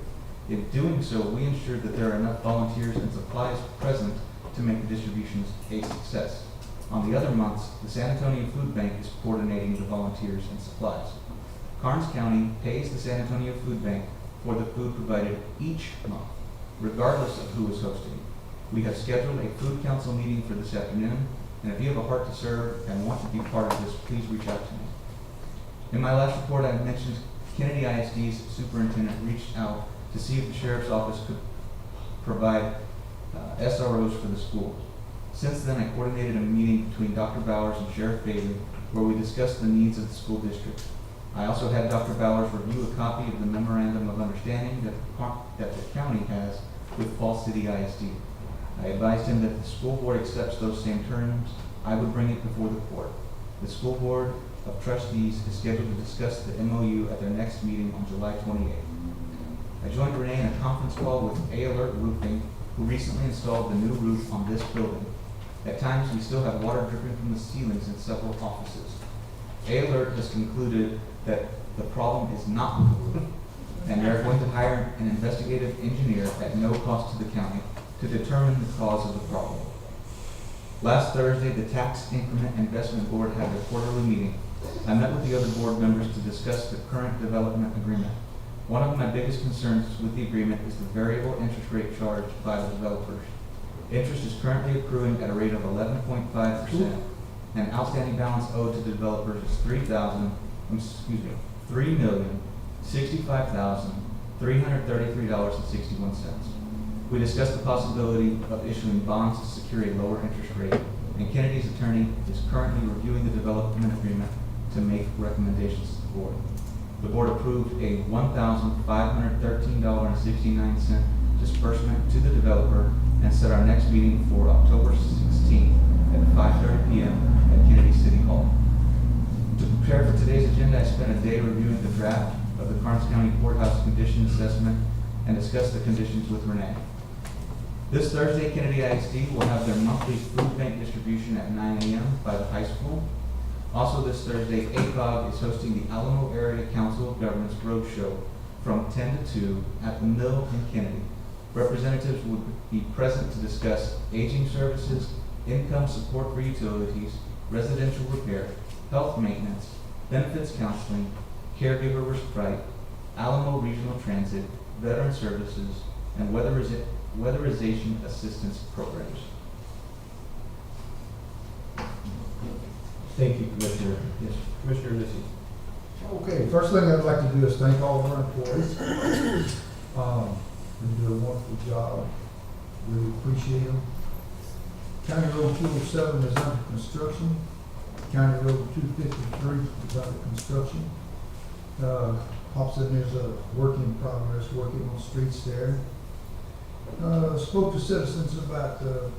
In doing so, we ensure that there are enough volunteers and supplies present to make the distributions a success. On the other months, the San Antonio Food Bank is coordinating the volunteers and supplies. Karnes County pays the San Antonio Food Bank for the food provided each month, regardless of who is hosting. We have scheduled a food council meeting for this afternoon, and if you have a heart to serve and want to be part of this, please reach out to me. In my last report, I mentioned Kennedy ISD's superintendent reached out to see if the sheriff's office could provide SROs for the school. Since then, I coordinated a meeting between Dr. Bowers and Sheriff Bailey where we discussed the needs of the school district. I also had Dr. Bowers review a copy of the memorandum of understanding that the county has with Falls City ISD. I advised him that the school board accepts those same terms. I would bring it before the court. The school board of trustees is scheduled to discuss the MOU at their next meeting on July 28th. I joined Renee in a conference call with A-Alert Roofing, who recently installed the new roof on this building. At times, we still have water dripping from the ceilings in several offices. A-Alert has concluded that the problem is not with the roof, and they're going to hire an investigative engineer at no cost to the county to determine the cause of the problem. Last Thursday, the Tax Increment Investment Board had their quarterly meeting. I met with the other board members to discuss the current development agreement. One of my biggest concerns with the agreement is the variable interest rate charged by the developers. Interest is currently accruing at a rate of 11.5%, and outstanding balance owed to the developers is $3,065,333.61. We discussed the possibility of issuing bonds to secure a lower interest rate, and Kennedy's attorney is currently reviewing the development agreement to make recommendations to the board. The board approved a $1,513.69 disbursement to the developer and set our next meeting for October 16th at 5:30 p.m. at Kennedy City Hall. To prepare for today's agenda, I spent a day reviewing the draft of the Karnes County Courthouse Condition Assessment and discussed the conditions with Renee. This Thursday, Kennedy ISD will have their monthly food bank distribution at 9 a.m. by the high school. Also this Thursday, ACOG is hosting the Alamo Area Council of Governments Roadshow from 10 to 2 at the Mill in Kennedy. Representatives will be present to discuss aging services, income support for utilities, residential repair, health maintenance, benefits counseling, caregiver respite, Alamo Regional Transit, veteran services, and weatherization assistance programs. Thank you, Commissioner. Yes. Commissioner Nissy. Okay, first thing I'd like to do is thank all of our employees. They do a wonderful job. Really appreciate them. County Road 207 is under construction. County Road 253 is under construction. Hobson is a work in progress, working on streets there. Spoke to citizens about the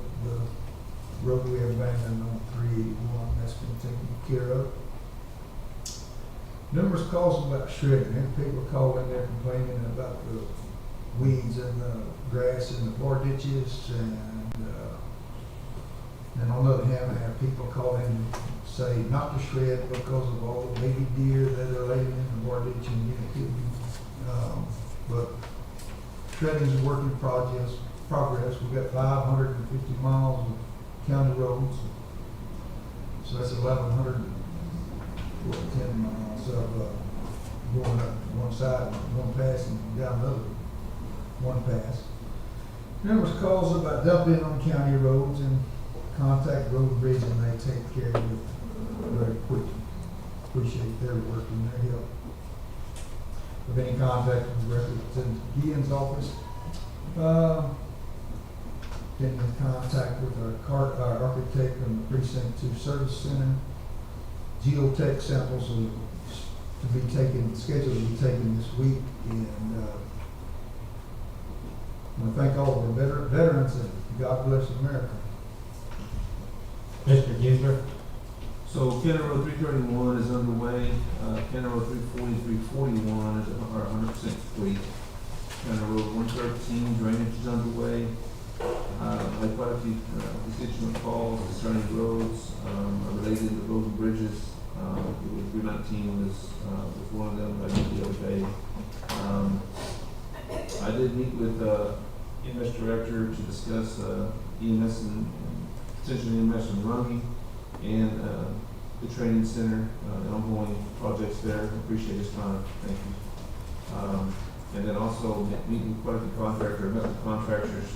road we abandoned on 381, that's been taken care of. Numerous calls about shredding, and people called in there complaining about the weeds and the grass in the bar ditches, and on the other hand, I have people call in and say not to shred because of all the baby deer that are laying in the bar ditch and getting killed. But shredding is a work in progress. We've got 550 miles of county roads, so that's 1,110 miles of going up one side, one pass, and down the other one pass. Numerous calls about dumping on county roads, and contact Road Bridge, and they take care of it very quickly. Appreciate their work and their help. If any contact with Representative Guillen's office, getting in contact with our architect from the Precinct 2 Service Center. Geotech samples are to be taken, scheduled to be taken this week, and I want to thank all of our veterans, and God bless America. Mr. Giesler. So County Road 331 is underway. County Road 340, 341 are 100% complete. County Road 113 drainage is underway. I had quite a few constituent calls concerning roads related to roads and bridges. 319 was one of them I did the other day. I did meet with EMS Director to discuss EMS and potential EMS in Rumney and the training center, the ongoing projects there. Appreciate his time. Thank you. And then also meeting with quite a few contractors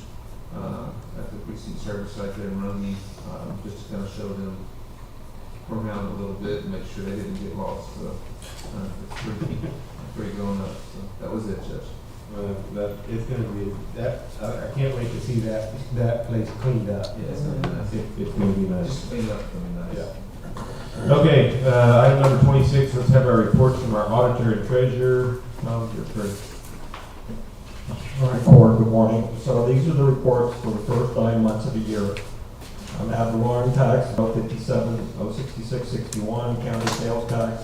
at the precinct service site there in Rumney, just to kind of show them around a little bit and make sure they didn't get lost. So it's pretty grown up. So that was it, Judge. That it's going to be that. I can't wait to see that place cleaned up. Yeah, it's It's going to be nice. just cleaned up, nice. Yeah. Okay, item number 26. Let's have our reports from our auditor and treasurer. Your turn. All right, Court, good morning. So these are the reports for the first 9 months of the year. Ad valorem tax, 057,066.61. County sales tax,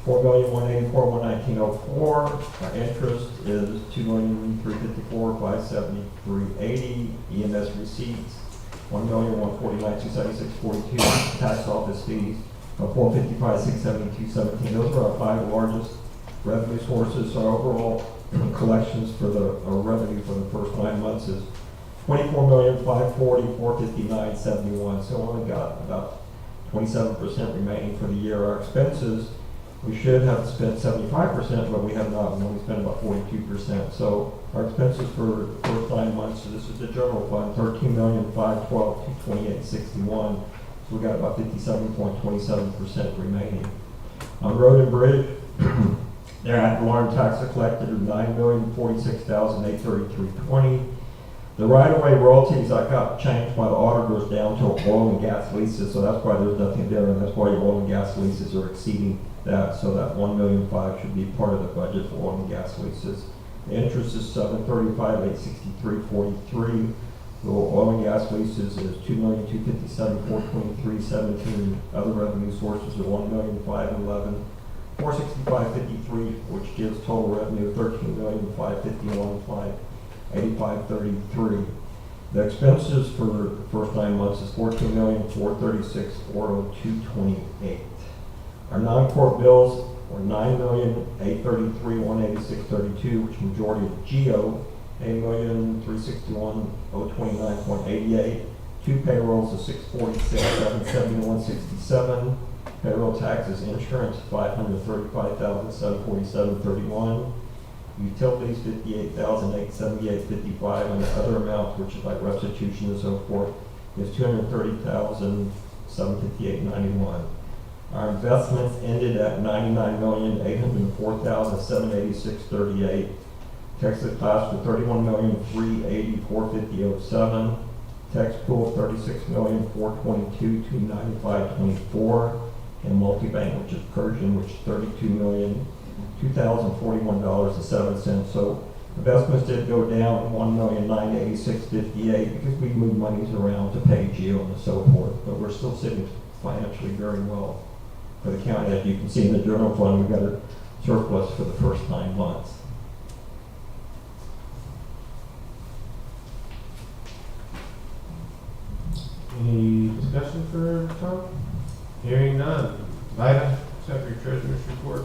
$4,184,119.04. Our interest is $2,354,573.80. EMS receipts, $1,149,276.42. Tax office fees of $455,672.17. Those are our 5 largest revenue sources. So overall collections for our revenue for the first 9 months is $24,540,459.71. So only got about 27% remaining for the year. Our expenses, we should have spent 75%, but we have not. We only spent about 42%. So our expenses for the first 9 months, so this is the general fund, $13,512,228.61. So we got about 57.27% remaining. On road and bridge, their ad valorem tax collected of $9,046,833.20. The right-of-way royalties that got changed by the auditors down to oil and gas leases, so that's why there's nothing there, and that's why your oil and gas leases are exceeding that. So that $1,000,005 should be part of the budget for oil and gas leases. The interest is $735,863.43. The oil and gas leases is $2,257,423.17. Other revenue sources are $1,511,465.53, which gives total revenue of $13,551,585.33. The expenses for the first 9 months is $14,436,402.28. Our non-court bills were $9,833,186.32, which majority of GEO, $8,361,029.88. 2 payrolls of $646,771.67. Payroll taxes, insurance, $535,747.31. utilities 58,878.55, and the other amounts, which is like restitution and so forth, is 230,758.91. Our investments ended at 99,804,786.38. Texas class for 31,384,50.07. Tax pool 36,422,295.24. And multi-bank, which is Persian, which is $32,002,041.07. So investments did go down $1,986,058 because we moved monies around to pay GEO and so forth. But we're still sitting financially very well for the county. As you can see in the general fund, we've got a surplus for the first 9 months. Any discussion for Tom? Hearing none. Item, except for your treasurer's report.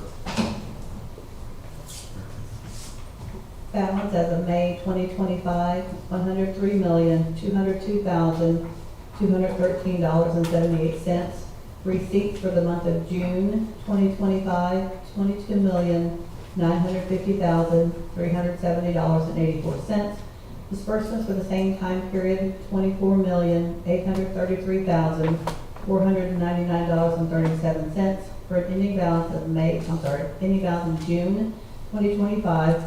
Balance as of May 2025, $103,202,213.78. Receipts for the month of June 2025, $22,950,370.84. Disbursements for the same time period, $24,833,499.37, for an ending balance of ending balance of June 2025,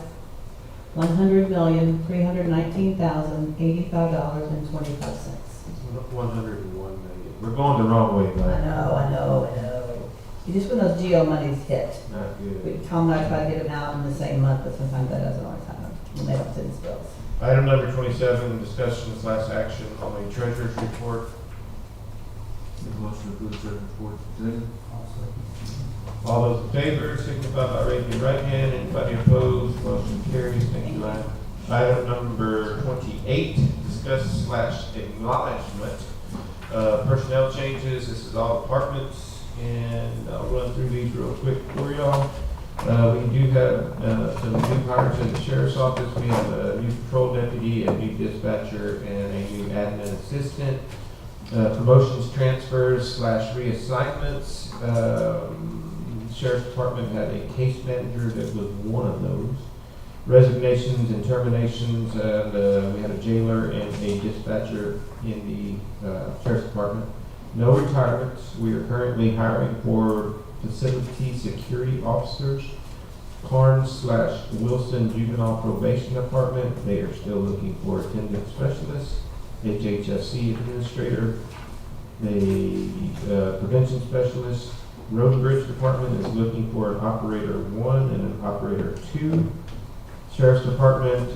$100,319,085.25. 101 million. We're going the wrong way, I guys. know. You just when those GEO monies hit. Not good. Tom and I try to get them out in the same month, but sometimes that doesn't always happen when they don't send us bills. Item number 27, discussion/action on the treasurer's report. Make a motion to approve the treasurer's report. Second. All those in favor signify by raising your right hand. Anybody opposed? Motion carries. Thank you, Ryan. Item number 28, discuss/acknowledgement. Personnel changes. This is all departments, and I'll run through these real quick for y'all. We do have some new hires in the sheriff's office. We have a new patrol deputy, a new dispatcher, and a new admin assistant. Promotions, transfers/reassignments. Sheriff's Department had a case manager that was one of those. Resignations and terminations, and we had a jailer and a dispatcher in the Sheriff's Department. No retirements. We are currently hiring for facility security officers. Karnes/Wilson Juvenile Probation Department. They are still looking for attendance specialists. HHSC administrator. A prevention specialist. Road and Bridge Department is looking for an operator 1 and an operator 2. Sheriff's Department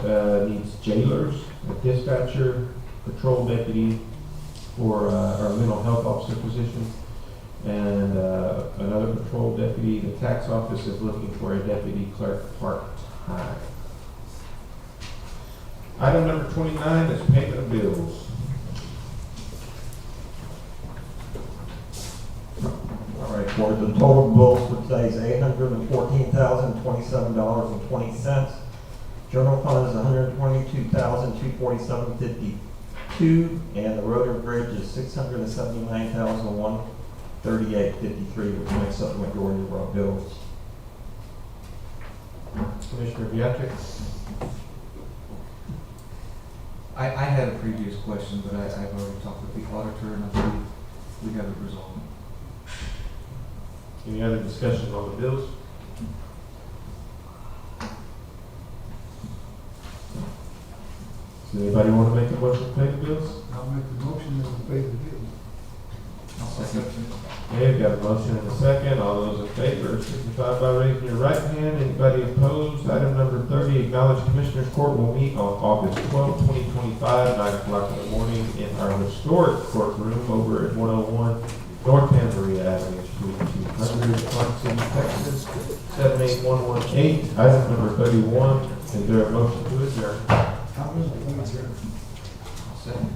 needs jailers, a dispatcher, patrol deputy for our mental health officer position, and another patrol deputy. The tax office is looking for a deputy clerk part-time. Item number 29 is payment of bills. All right, for the total bills for today is $814,027.20. General fund is $122,247.52, and the road and bridge is $679,138.53, which makes up the majority of our bills. Commissioner Beatrix. I had a previous question, but I've already talked with the auditor, and I believe we have it resolved. Any other discussion on the bills? Does anybody want to make a motion to pay the bills? I'll make the motion that we pay the bill. I'll second. Okay, we've got a motion and a second. All those in favor signify by raising your right hand. Anybody opposed? Item number 30, acknowledge Commissioners Court will meet on August 12, 2025, 9 o'clock in the morning in our historic courtroom over at 101 North Maria Avenue, Suite 200, Clark City, Texas, 78118. Item number 31, is there a motion to adjourn? I'll move the Second.